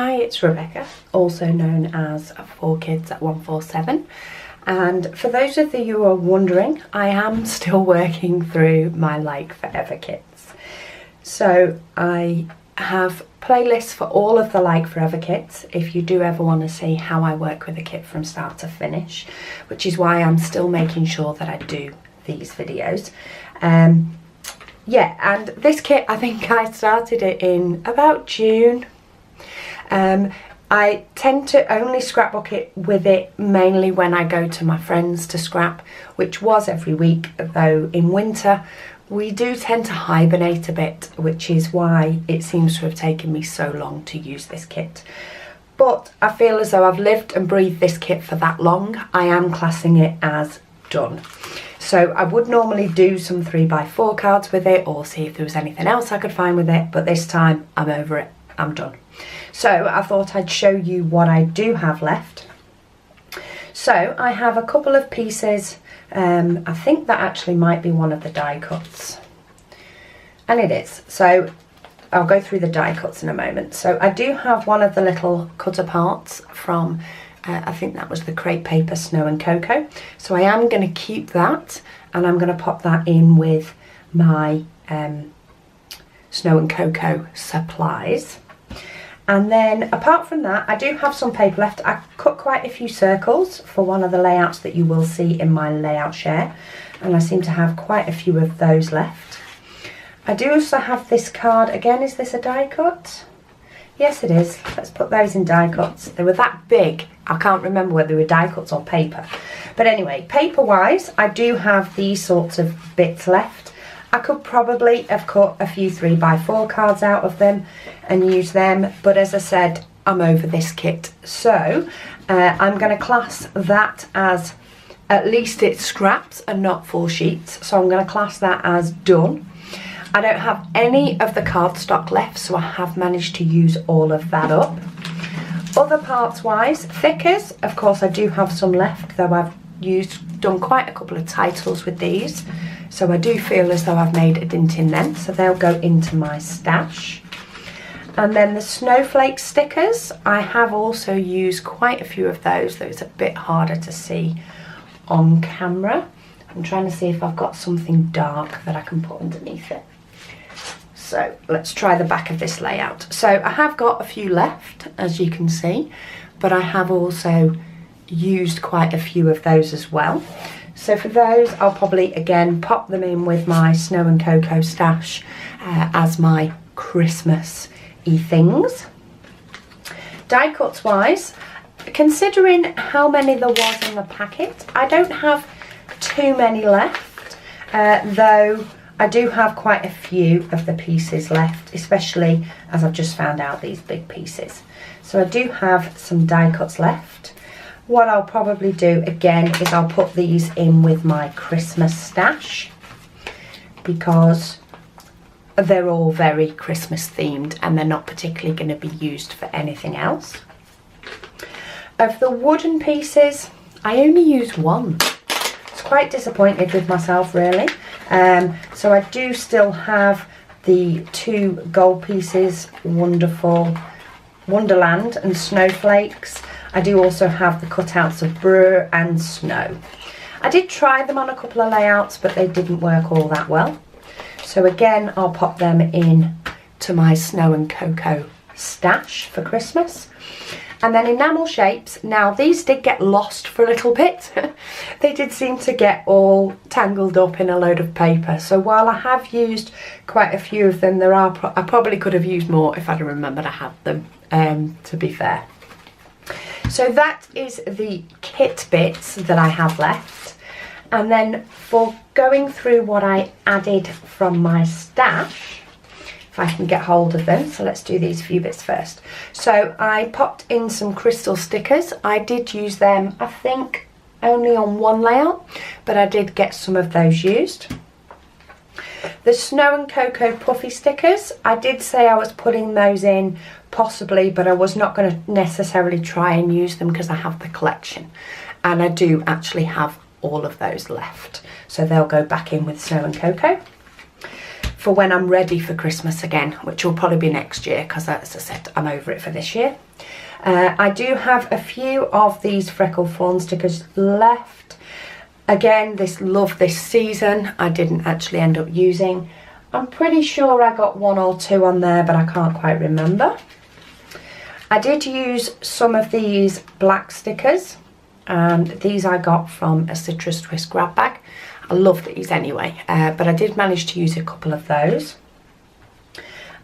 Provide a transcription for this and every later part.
Hi, it's Rebecca, also known as 4Kids at 147. And for those of you who are wondering, I am still working through my Like Forever kits. So I have playlists for all of the Like Forever kits if you do ever want to see how I work with a kit from start to finish, which is why I'm still making sure that I do these videos. Yeah, and this kit, I think I started it in about June. I tend to only scrapbook it with it mainly when I go to my friends to scrap, which was every week, though in winter we do tend to hibernate a bit, which is why it seems to have taken me so long to use this kit. But I feel as though I've lived and breathed this kit for that long, I am classing it as done. So I would normally do some 3x4 cards with it or see if there was anything else I could find with it, but this time I'm over it, I'm done. So I thought I'd show you what I do have left. So I have a couple of pieces, I think that actually might be one of the die cuts, and it is. So I'll go through the die cuts in a moment. So I do have one of the little cutter parts from, I think that was the crepe paper Snow and Cocoa. So I am going to keep that, and I'm going to pop that in with my Snow and Cocoa supplies. And then apart from that, I do have some paper left. I cut quite a few circles for one of the layouts that you will see in my layout share, and I seem to have quite a few of those left. I do also have this card. Again, is this a die cut? Yes, it is. Let's put those in die cuts. They were that big, I can't remember whether they were die cuts or paper. But anyway, paper-wise, I do have these sorts of bits left. I could probably have cut a few 3x4 cards out of them and use them, but as I said, I'm over this kit. So I'm going to class that as, at least it's scraps and not full sheets, so I'm going to class that as done. I don't have any of the cardstock left, so I have managed to use all of that up. Other parts wise, thickers, of course I do have some left, though I've done quite a couple of titles with these. So I do feel as though I've made a dent in them, so they'll go into my stash. And then the snowflake stickers, I have also used quite a few of those, though it's a bit harder to see on camera. I'm trying to see if I've got something dark that I can put underneath it. So let's try the back of this layout. So I have got a few left, as you can see, but I have also used quite a few of those as well. So for those, I'll probably again pop them in with my Snow and Cocoa stash as my Christmas-y things. Die cuts wise, considering how many there was in the packet, I don't have too many left, though I do have quite a few of the pieces left, especially as I've just found out these big pieces. So I do have some die cuts left. What I'll probably do again is I'll put these in with my Christmas stash, because they're all very Christmas themed and they're not particularly going to be used for anything else. Of the wooden pieces, I only used one. I was quite disappointed with myself, really. So I do still have the two gold pieces, Wonderful Wonderland and Snowflakes. I do also have the cutouts of Brr and Snow. I did try them on a couple of layouts, but they didn't work all that well. So again, I'll pop them in to my Snow and Cocoa stash for Christmas. And then enamel shapes, now these did get lost for a little bit. They did seem to get all tangled up in a load of paper. So while I have used quite a few of them, I probably could have used more if I'd remembered I had them, to be fair. So that is the kit bits that I have left. And then for going through what I added from my stash, if I can get hold of them, so let's do these few bits first. So I popped in some crystal stickers. I did use them, I think, only on one layout, but I did get some of those used. The Snow and Cocoa puffy stickers, I did say I was putting those in possibly, but I was not going to necessarily try and use them because I have the collection, and I do actually have all of those left, so they'll go back in with Snow and Cocoa. for when I'm ready for Christmas again, which will probably be next year because, as I said, I'm over it for this year. I do have a few of these Freckle Fawn stickers left. Again, love this season. I didn't actually end up using. I'm pretty sure I got 1 or 2 on there, but I can't quite remember. I did use some of these black stickers, and these I got from a Citrus Twist grab bag. I love these anyway, but I did manage to use a couple of those.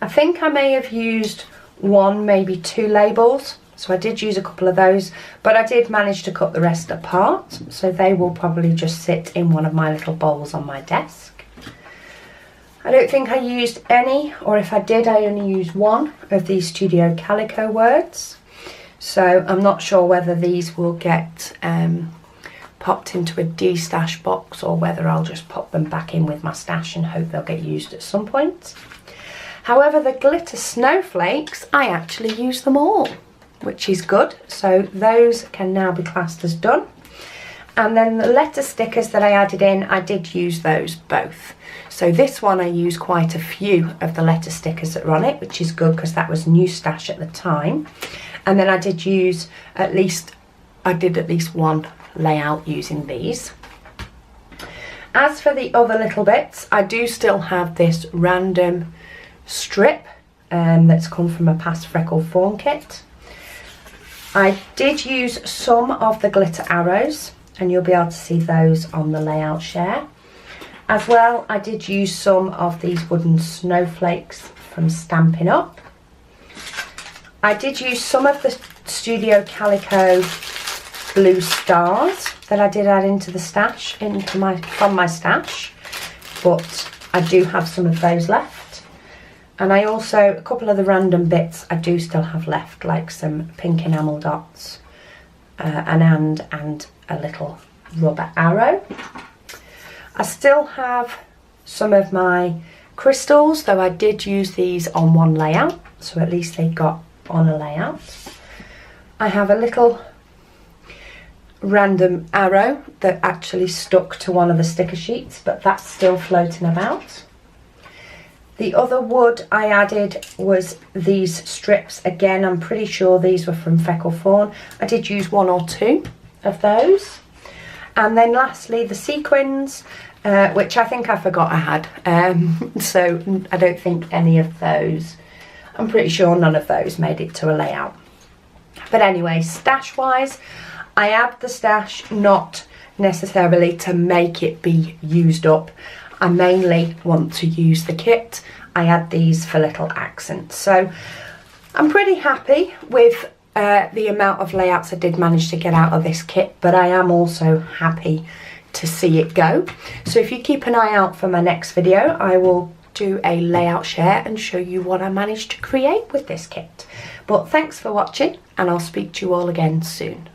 I think I may have used 1, maybe 2 labels, so I did use a couple of those, but I did manage to cut the rest apart, so they will probably just sit in one of my little bowls on my desk. I don't think I used any, or if I did, I only used 1 of these Studio Calico words. So I'm not sure whether these will get popped into a de-stash box or whether I'll just pop them back in with my stash and hope they'll get used at some point. However, the glitter snowflakes, I actually use them all, which is good. So those can now be classed as done. And then the letter stickers that I added in, I did use those both. So this one I used quite a few of the letter stickers that are on it, which is good because that was new stash at the time. And then I did use at least 1 layout using these. As for the other little bits, I do still have this random strip that's come from a past Freckle Fawn kit. I did use some of the glitter arrows, and you'll be able to see those on the layout share. As well, I did use some of these wooden snowflakes from Stampin' Up. I did use some of the Studio Calico blue stars that I did add into the stash, from my stash, but I do have some of those left. And I also, a couple of the random bits I do still have left, like some pink enamel dots, an and a little rubber arrow. I still have some of my crystals, though I did use these on 1 layout, so at least they got on a layout. I have a little random arrow that actually stuck to one of the sticker sheets, but that's still floating about. The other wood I added was these strips. Again, I'm pretty sure these were from Freckle Fawn. I did use 1 or 2 of those. And then lastly, the sequins, which I think I forgot I had. So I don't think any of those, I'm pretty sure none of those made it to a layout. But anyway, stash-wise, I add the stash not necessarily to make it be used up. I mainly want to use the kit. I add these for little accents. So I'm pretty happy with the amount of layouts I did manage to get out of this kit, but I am also happy to see it go. So if you keep an eye out for my next video, I will do a layout share and show you what I managed to create with this kit. But thanks for watching, and I'll speak to you all again soon.